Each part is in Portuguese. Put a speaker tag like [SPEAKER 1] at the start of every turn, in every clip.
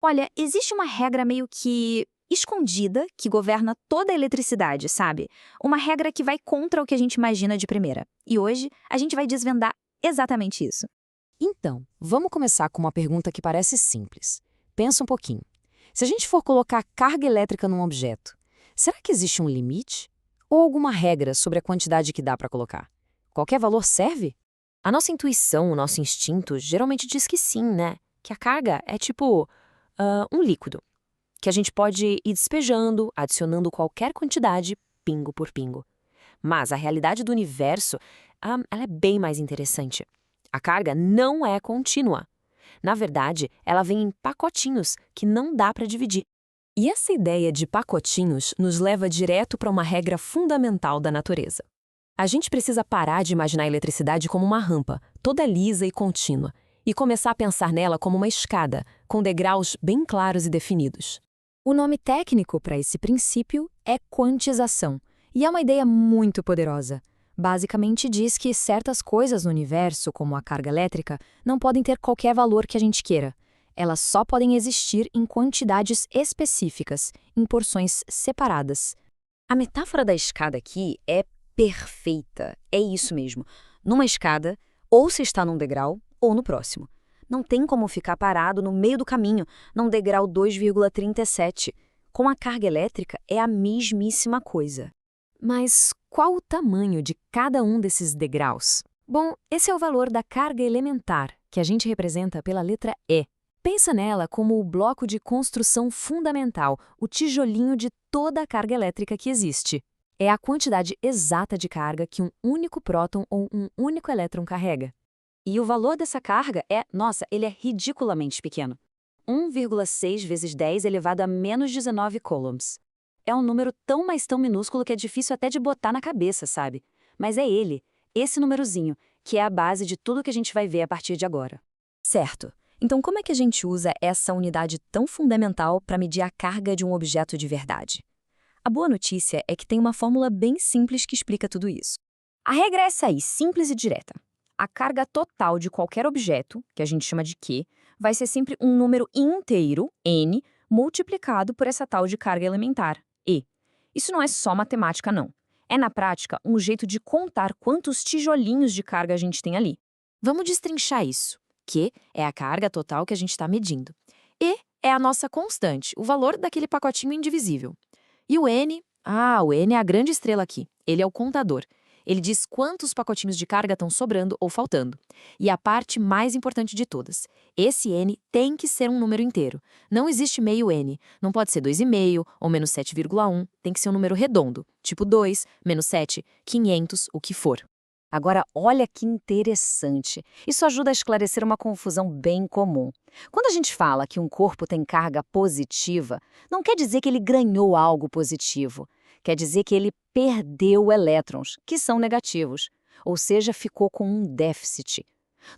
[SPEAKER 1] Olha, existe uma regra meio que escondida que governa toda a eletricidade, sabe? Uma regra que vai contra o que a gente imagina de primeira. E hoje a gente vai desvendar exatamente isso.
[SPEAKER 2] Então, vamos começar com uma pergunta que parece simples. Pensa um pouquinho. Se a gente for colocar carga elétrica num objeto, será que existe um limite? Ou alguma regra sobre a quantidade que dá para colocar? Qualquer valor serve? A nossa intuição, o nosso instinto, geralmente diz que sim, né? Que a carga é tipo um líquido, que a gente pode ir despejando, adicionando qualquer quantidade, pingo por pingo. Mas a realidade do universo, ela é bem mais interessante. A carga não é contínua. Na verdade, ela vem em pacotinhos que não dá para dividir. E essa ideia de pacotinhos nos leva direto para uma regra fundamental da natureza. A gente precisa parar de imaginar a eletricidade como uma rampa, toda lisa e contínua, e começar a pensar nela como uma escada, com degraus bem claros e definidos. O nome técnico para esse princípio é quantização, e é uma ideia muito poderosa. Basicamente diz que certas coisas no universo, como a carga elétrica, não podem ter qualquer valor que a gente queira. Elas só podem existir em quantidades específicas, em porções separadas. A metáfora da escada aqui é perfeita. É isso mesmo. Numa escada, ou se está num degrau, ou no próximo. Não tem como ficar parado no meio do caminho, num degrau 2,37. Com a carga elétrica, é a mesmíssima coisa. Mas qual o tamanho de cada um desses degraus? Bom, esse é o valor da carga elementar, que a gente representa pela letra E. Pensa nela como o bloco de construção fundamental, o tijolinho de toda a carga elétrica que existe. É a quantidade exata de carga que um único próton ou um único elétron carrega. E o valor dessa carga ele é ridiculamente pequeno. 1,6 vezes 10 elevado a menos 19 coulombs. É um número tão, mas tão minúsculo que é difícil até de botar na cabeça, sabe? Mas é ele, esse númerozinho, que é a base de tudo que a gente vai ver a partir de agora. Certo. Então como é que a gente usa essa unidade tão fundamental para medir a carga de um objeto de verdade? A boa notícia é que tem uma fórmula bem simples que explica tudo isso. A regra é essa aí, simples e direta. A carga total de qualquer objeto, que a gente chama de Q, vai ser sempre um número inteiro, N, multiplicado por essa tal de carga elementar, E. Isso não é só matemática, não. É, na prática, um jeito de contar quantos tijolinhos de carga a gente tem ali. Vamos destrinchar isso. Q é a carga total que a gente está medindo. E é a nossa constante, o valor daquele pacotinho indivisível. E o N? O N é a grande estrela aqui. Ele é o contador. Ele diz quantos pacotinhos de carga estão sobrando ou faltando. E a parte mais importante de todas, esse N tem que ser um número inteiro. Não existe meio N. Não pode ser 2,5 ou menos 7,1. Tem que ser um número redondo, tipo 2, menos 7, 500, o que for. Agora, olha que interessante. Isso ajuda a esclarecer uma confusão bem comum. Quando a gente fala que um corpo tem carga positiva, não quer dizer que ele ganhou algo positivo. Quer dizer que ele perdeu elétrons, que são negativos, ou seja, ficou com um déficit.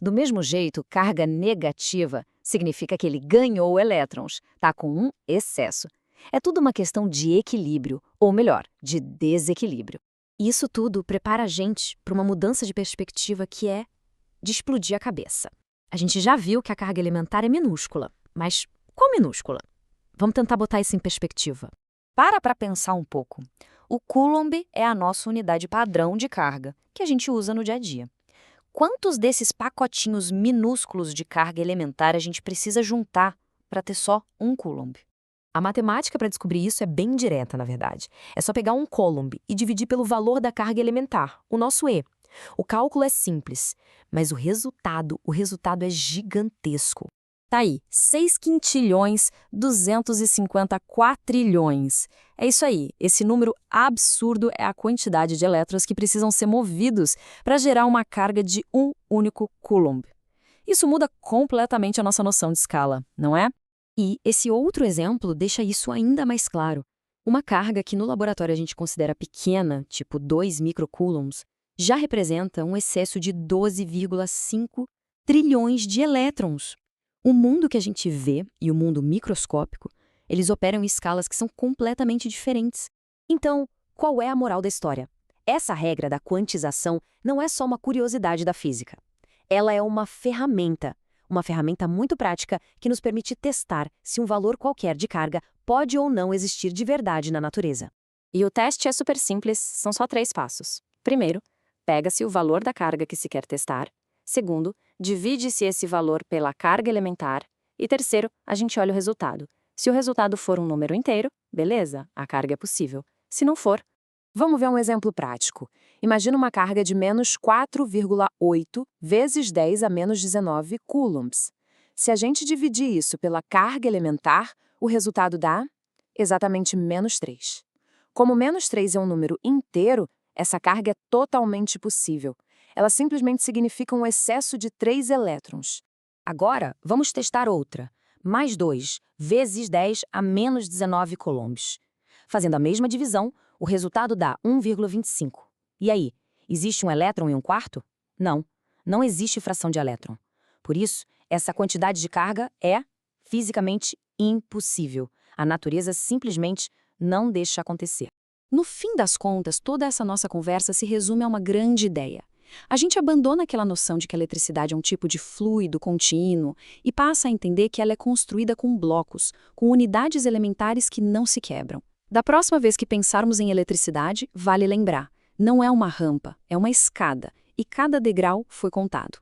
[SPEAKER 2] Do mesmo jeito, carga negativa significa que ele ganhou elétrons, está com um excesso. É tudo uma questão de equilíbrio, ou melhor, de desequilíbrio. E isso tudo prepara a gente para uma mudança de perspectiva que é de explodir a cabeça. A gente já viu que a carga elementar é minúscula, mas qual minúscula? Vamos tentar botar isso em perspectiva. Para pensar um pouco. O coulomb é a nossa unidade padrão de carga, que a gente usa no dia a dia. Quantos desses pacotinhos minúsculos de carga elementar a gente precisa juntar para ter só um coulomb? A matemática para descobrir isso é bem direta, na verdade. É só pegar um coulomb e dividir pelo valor da carga elementar, o nosso E. O cálculo é simples, mas o resultado é gigantesco. Tá aí, 6 quintilhões, 250 quatrilhões. É isso aí, esse número absurdo é a quantidade de elétrons que precisam ser movidos para gerar uma carga de um único coulomb. Isso muda completamente a nossa noção de escala, não é? E esse outro exemplo deixa isso ainda mais claro. Uma carga que no laboratório a gente considera pequena, tipo 2 microcoulombs, já representa um excesso de 12,5 trilhões de elétrons. O mundo que a gente vê e o mundo microscópico, eles operam em escalas que são completamente diferentes. Então, qual é a moral da história? Essa regra da quantização não é só uma curiosidade da física. Ela é uma ferramenta,
[SPEAKER 3] uma ferramenta muito prática que nos permite testar se um valor qualquer de carga pode ou não existir de verdade na natureza.
[SPEAKER 4] E o teste é super simples, são só 3 passos. Primeiro, pega-se o valor da carga que se quer testar. Segundo, divide-se esse valor pela carga elementar. E terceiro, a gente olha o resultado. Se o resultado for um número inteiro, beleza, a carga é possível. Se não for,
[SPEAKER 2] Vamos ver um exemplo prático. Imagina uma carga de menos 4,8 vezes 10 a menos 19 coulombs. Se a gente dividir isso pela carga elementar, o resultado dá exatamente menos 3. Como menos 3 é um número inteiro, essa carga é totalmente possível. Ela simplesmente significa um excesso de 3 elétrons.
[SPEAKER 3] Agora, vamos testar outra. Mais 2 vezes 10 a menos 19 coulombs. Fazendo a mesma divisão, o resultado dá 1,25. E aí, existe um elétron em um quarto? Não, não existe fração de elétron. Por isso, essa quantidade de carga é fisicamente impossível. A natureza simplesmente não deixa acontecer.
[SPEAKER 4] no fim das contas, toda essa nossa conversa se resume a uma grande ideia. A gente abandona aquela noção de que a eletricidade é um tipo de fluido contínuo e passa a entender que ela é construída com blocos, com unidades elementares que não se quebram. Da próxima vez que pensarmos em eletricidade, vale lembrar, não é uma rampa, é uma escada, e cada degrau foi contado.